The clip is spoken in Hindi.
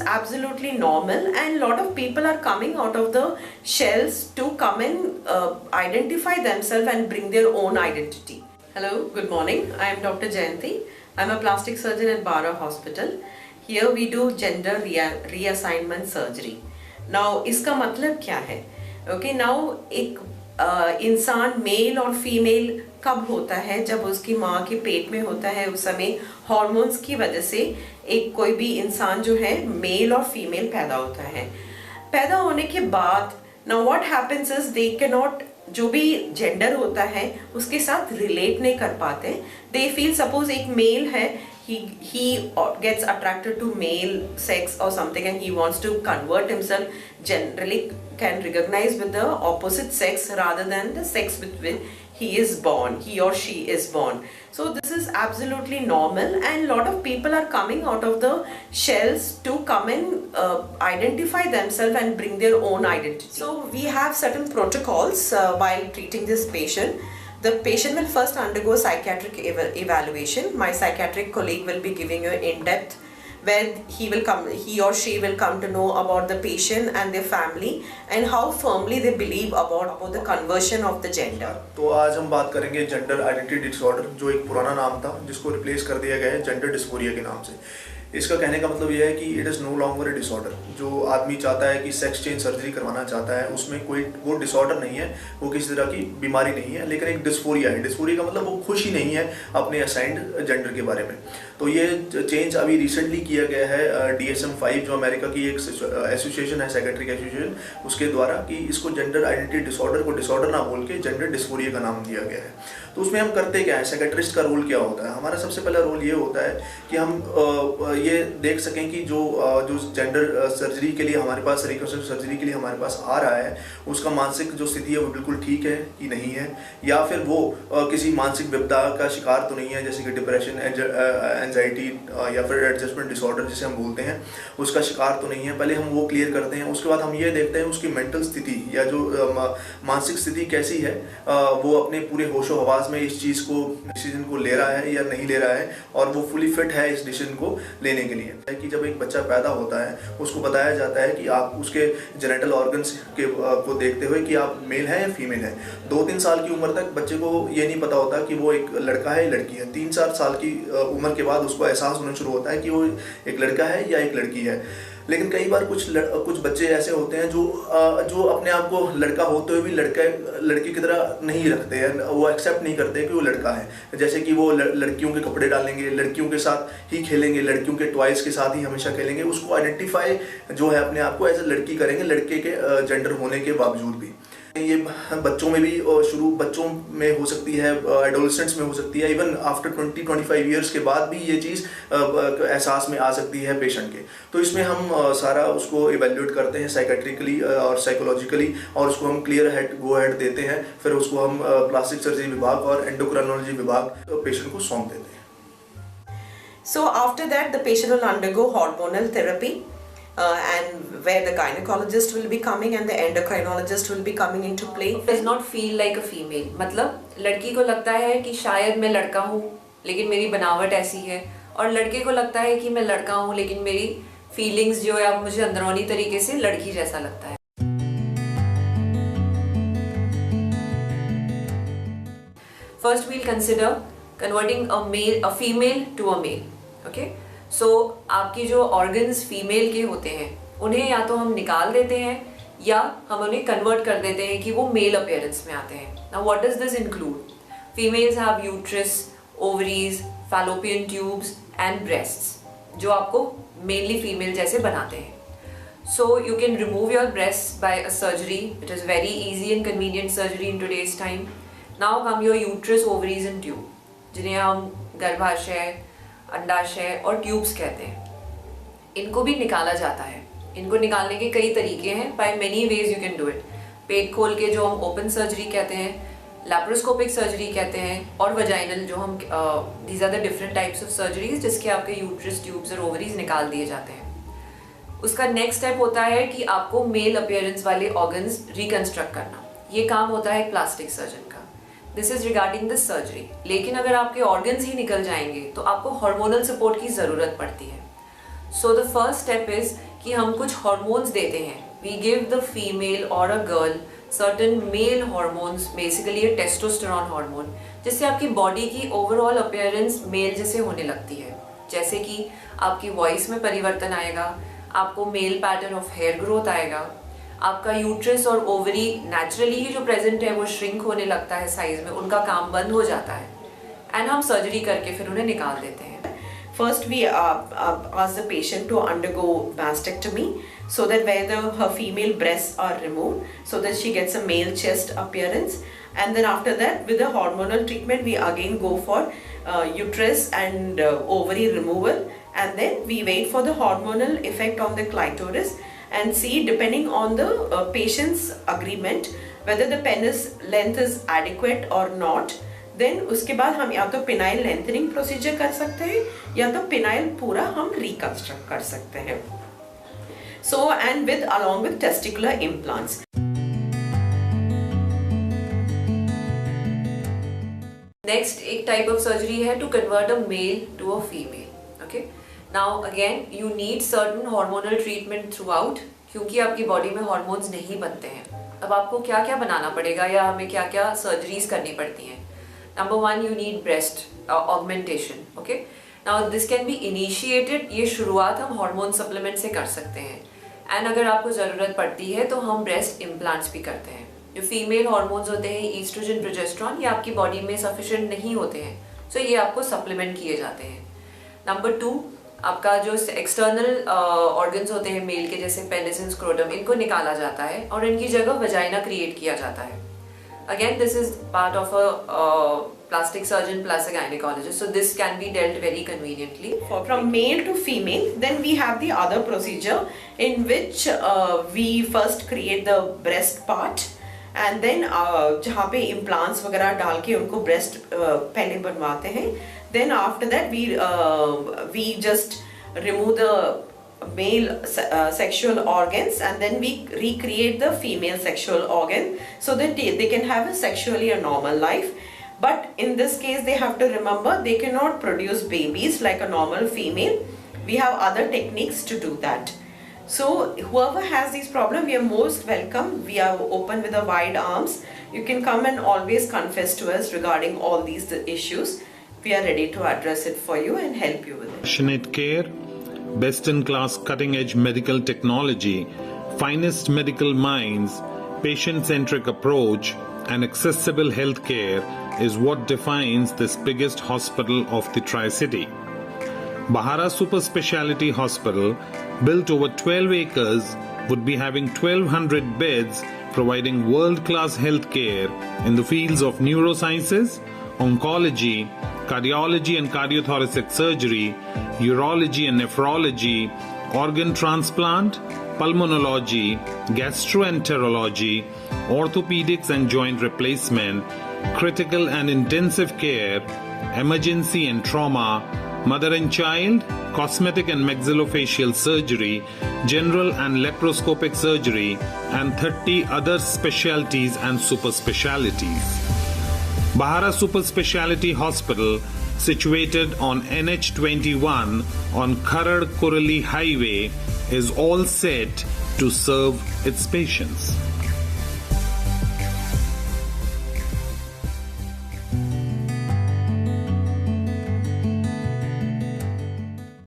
absolutely normal, and lot of people are coming out of the shells to come and identify themselves and bring their own identity. Hello, good morning. I am Dr. Jayanti. I am a plastic surgeon at Bara Hospital. Here we do gender reassignment surgery. Now, इसका मतलब क्या है? Okay, now एक इंसान मेल और फीमेल कब होता है? जब उसकी माँ के पेट में होता है, उस समय हॉर्मोन्स की वजह से एक कोई भी इंसान जो है मेल और फीमेल पैदा होता है. पैदा होने के बाद now what happens is they can not, जो भी जेंडर होता है उसके साथ रिलेट नहीं कर पाते. दे फील सपोज एक मेल है, he gets attracted to male sex or something and he wants to convert himself, generally can recognize with the opposite sex rather than the sex with which he is born, he or she is born. So this is absolutely normal, and lot of people are coming out of the shells to come and identify themselves and bring their own identity. So we have certain protocols while treating this patient. The patient will first undergo psychiatric evaluation. My psychiatric colleague will be giving you in-depth, where he or she will come to know about the patient and their family and how firmly they believe about the conversion of the gender. तो आज हम बात करेंगे जेंडर आइडेंटिटी डिसऑर्डर, जो एक पुराना नाम था जिसको रिप्लेस कर दिया गया है जेंडर डिस्फोरिया के नाम से. इसका कहने का मतलब यह है कि it is no longer a disorder. जो आदमी चाहता है कि सेक्स चेंज सर्जरी करवाना चाहता है, उसमें कोई वो डिसऑर्डर नहीं है, वो किसी तरह की बीमारी नहीं है, लेकिन एक डिस्फोरिया है. डिस्फोरिया का मतलब वो खुश ही नहीं है अपने असाइंड जेंडर के बारे में. तो ये चेंज अभी रिसेंटली किया गया है DSM-5, जो अमेरिका की एक एसोसिएशन है, साइकेट्रिक एसोसिएशन, उसके द्वारा, कि इसको जेंडर आइडेंटिटी डिसऑर्डर को डिसऑर्डर ना बोल के जेंडर डिस्फोरिया का नाम दिया गया है. तो उसमें हम करते क्या है, साइकेट्रिस्ट का रोल क्या होता है? हमारा सबसे पहला रोल ये होता है कि हम ये देख सकें कि जो जेंडर सर्जरी के लिए हमारे पास, रिकंस्ट्रक्शन सर्जरी के लिए हमारे पास आ रहा है, उसका मानसिक जो स्थिति है वो बिल्कुल ठीक है कि नहीं है, या फिर वो किसी मानसिक विपदा का शिकार तो नहीं है, जैसे कि डिप्रेशन, एंजाइटी या फिर एडजस्टमेंट डिसऑर्डर जिसे हम बोलते हैं, उसका शिकार तो नहीं है. पहले हम वो क्लियर करते हैं. उसके बाद हम ये देखते हैं उसकी मेंटल स्थिति या जो मानसिक स्थिति कैसी है, वो अपने पूरे होशो हवास में इस चीज़ को, डिसीजन को ले रहा है या नहीं ले रहा है, और वो फुली फिट है इस डिसीजन को लेने के लिए. कि जब एक बच्चा पैदा होता है, उसको बताया जाता है कि आप उसके जेनेटल ऑर्गन्स को देखते हुए कि आप मेल है या फीमेल है. 2-3 साल की उम्र तक बच्चे को ये नहीं पता होता कि वो एक लड़का है या लड़की है. 3-4 साल की उम्र के बाद उसको एहसास होना शुरू होता है कि वो एक लड़का है या एक लड़की है. लेकिन कई बार कुछ बच्चे ऐसे होते हैं जो अपने आप को लड़का होते हुए भी लड़की की तरह नहीं रखते हैं, वो एक्सेप्ट नहीं करते कि वो लड़का है. जैसे कि वो लड़कियों के कपड़े डालेंगे, लड़कियों के साथ ही खेलेंगे, लड़कियों के टॉयज़ के साथ ही हमेशा खेलेंगे, उसको आइडेंटिफाई जो है अपने आप को एज ए लड़की करेंगे, लड़के के जेंडर होने के बावजूद भी. ये बच्चों में भी बच्चों में हो सकती है, एडोलेसेंट्स में हो सकती है, इवन आफ्टर 20-25 ईयर्स के बाद भी ये चीज़ एहसास में आ सकती है पेशेंट के. तो इसमें हम सारा उसको इवेल्यूएट करते हैं साइकेट्रिकली और साइकोलॉजिकली, और उसको हम क्लियर गो हेड देते हैं. फिर उसको हम प्लास्टिक सर्जरी विभाग और एंडोक्राइनोलॉजी विभाग पेशेंट को सौंप देते हैं. So after that the patient will undergo hormonal therapy. And where the gynecologist will be coming and the endocrinologist will be coming into play. Does not feel like a female. मतलब लड़की को लगता है कि शायद मैं लड़का हूँ लेकिन मेरी बनावट ऐसी है, और लड़के को लगता है कि मैं लड़का हूँ लेकिन मेरी फीलिंग्स जो है मुझे अंदरूनी तरीके से लड़की जैसा लगता है. First we'll consider converting a female to a male. Okay? सो आपकी जो ऑर्गन्स फीमेल के होते हैं उन्हें या तो हम निकाल देते हैं या हम उन्हें कन्वर्ट कर देते हैं कि वो मेल अपीयरेंस में आते हैं. Now what does this include? Females have uterus, ovaries, fallopian tubes and breasts, जो आपको मेनली फीमेल जैसे बनाते हैं. So you can remove your breast by a surgery. It is very easy and convenient surgery in today's time. Now come your uterus, ovaries and tube, जिन्हें हम गर्भाशय, अंडाशय और ट्यूब्स कहते हैं. इनको भी निकाला जाता है. इनको निकालने के कई तरीके हैं. By many ways you can do it. पेट खोल के, जो हम ओपन सर्जरी कहते हैं, लैप्रोस्कोपिक सर्जरी कहते हैं, और वजाइनल, जो हम these are the different types of surgeries जिसके आपके यूट्रस, ट्यूब्स और ओवरीज निकाल दिए जाते हैं. उसका नेक्स्ट स्टेप होता है कि आपको मेल अपीयरेंस वाले ऑर्गन्स रिकंस्ट्रक्ट करना. ये काम होता है प्लास्टिक सर्जन का. This is regarding this surgery. लेकिन अगर आपके ऑर्गन्स ही निकल जाएंगे तो आपको हार्मोनल सपोर्ट की ज़रूरत पड़ती है. So the first step is कि हम कुछ हॉर्मोन्स देते हैं. We give the female or a girl certain male hormones, basically a testosterone hormone, जिससे आपकी बॉडी की ओवरऑल अपीयरेंस मेल जैसे होने लगती है. जैसे कि आपकी वॉइस में परिवर्तन आएगा, आपको male pattern of hair growth आएगा, आपका यूट्रस और ओवरी नेचुरली ही जो प्रेजेंट है वो श्रिंक होने लगता है साइज में, उनका काम बंद हो जाता है एंड हम सर्जरी करके फिर उन्हें निकाल देते हैं. First, we ask the patient to undergo mastectomy so that where her female breasts are removed, so that she gets a male chest appearance. And then after that, with the hormonal treatment, we again go for uterus and ovary removal. And then we wait for the hormonal effect on the clitoris and see, depending on the patient's agreement, whether the penis length is adequate or not. Then उसके बाद हम या तो पिनाइल लेंथनिंग प्रोसीजर कर सकते हैं या तो पिनाइल पूरा हम रिकंस्ट्रक्ट कर सकते हैं. So and with along with testicular implants. Next एक टाइप ऑफ सर्जरी है to convert a male to a female. Okay, now again you need certain hormonal treatment throughout, क्योंकि आपकी बॉडी में हार्मोन्स नहीं बनते हैं. अब आपको क्या क्या बनाना पड़ेगा या हमें क्या क्या सर्जरीज करनी पड़ती हैं. Number 1, you need breast augmentation. Okay. Now this can be initiated. ये शुरुआत हम हार्मोन सप्लीमेंट से कर सकते हैं. एंड अगर आपको ज़रूरत पड़ती है तो हम ब्रेस्ट इम्प्लांट्स भी करते हैं. जो फीमेल हार्मोन्स होते हैं ईस्ट्रोजन, प्रोजेस्टेरॉन, ये आपकी बॉडी में सफिशिएंट नहीं होते हैं, सो ये आपको सप्लीमेंट किए जाते हैं. नंबर 2, आपका जो एक्सटर्नल ऑर्गन्स होते हैं मेल के, जैसे पेनिस एंड स्क्रोटम, इनको निकाला जाता है और इनकी जगह वजाइना क्रिएट किया जाता है. Again, this is part of a plastic surgeon plus a gynecologist, so this can be dealt very conveniently. From male to female, then we have the other procedure in which we first create the breast part and then जहाँ पे implants वगैरह डाल के उनको breast पहले बनवाते हैं. Then after that we just remove the male sexual organs and then we recreate the female sexual organ so that they can have a sexually a normal life. But in this case they have to remember they cannot produce babies like a normal female. We have other techniques to do that. So whoever has these problems, we are most welcome. We are open with a wide arms. You can come and always confess to us regarding all these issues. We are ready to address it for you and help you with it. Passionate care, best-in-class cutting-edge medical technology, finest medical minds, patient-centric approach, and accessible healthcare is what defines this biggest hospital of the Tri-City. Bahara Super Speciality Hospital, built over 12 acres, would be having 1,200 beds, providing world-class healthcare in the fields of neurosciences, oncology, cardiology and cardiothoracic surgery, urology and nephrology, organ transplant, pulmonology, gastroenterology, orthopedics and joint replacement, critical and intensive care, emergency and trauma, mother and child, cosmetic and maxillofacial surgery, general and laparoscopic surgery, and 30 other specialties and super specialties. Bahara Super Speciality Hospital, situated on NH21 on Kharad-Kurali Highway, is all set to serve its patients.